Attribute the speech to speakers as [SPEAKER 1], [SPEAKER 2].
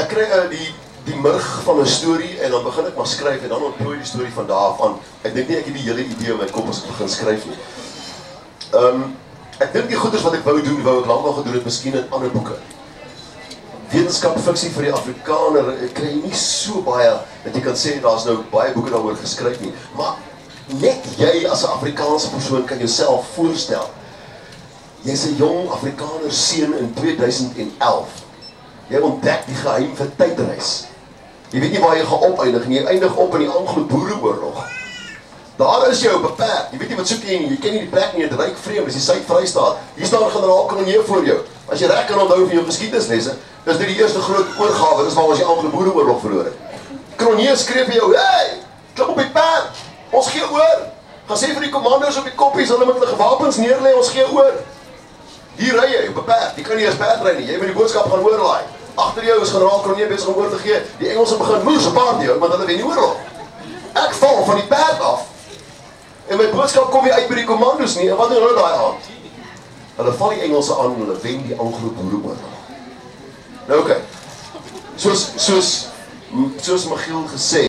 [SPEAKER 1] ek kry die murg van 'n storie en dan begin ek maar skryf en dan ontplooi die storie van daar af aan. Ek dink nie ek het die hele idee in my kop as ek begin skryf nie. Ek dink die goeders wat ek wou doen, wou ek lankal gedoen het, miskien in ander boeke. Wetenskap, fiksie vir die Afrikaner kry jy nie so baie dat jy kan sê daar's nou baie boeke daaroor geskryf nie. Maar net jy as 'n Afrikaanse persoon kan jouself voorstel. Jy's 'n jong Afrikaner seun in 2011. Jy ontdek die geheim vir tydreis. Jy weet nie waar jy gaan opeindig nie. Jy eindig op in die Anglo-Boereoorlog. Daar is jou beperk. Jy weet nie wat soek jy nie. Jy ken nie die plek nie. Dit ryk vreemd. Dis die Suid-Vrystaat. Hier staan generaal Cronje voor jou. As jy reg kan onthou van jou geskiedenislesse, is dit die eerste groot oorgawe. Dis waar ons die Anglo-Boereoorlog verloor het. Cronje skreef vir jou: "Hey, klim op die perd. Ons gee oor. Gaan sê vir die kommando's op die koppies, hulle moet hulle wapens neerlê. Ons gee oor." Hier ry jy, beperk. Jy kan nie eens perd ry nie. Jy moet die boodskap gaan oorlaai. Agter jou is generaal Cronje besig om oor te gee. Die Engelse begin moes op paard jou, want hulle wen die oorlog. Ek val van die perd af. En my boodskap kom nie uit by die kommando's nie. En wat doen hulle daai aand? Hulle val die Engelse aan en hulle wen die Anglo-Boereoorlog. Nou oké. Soos Michiel gesê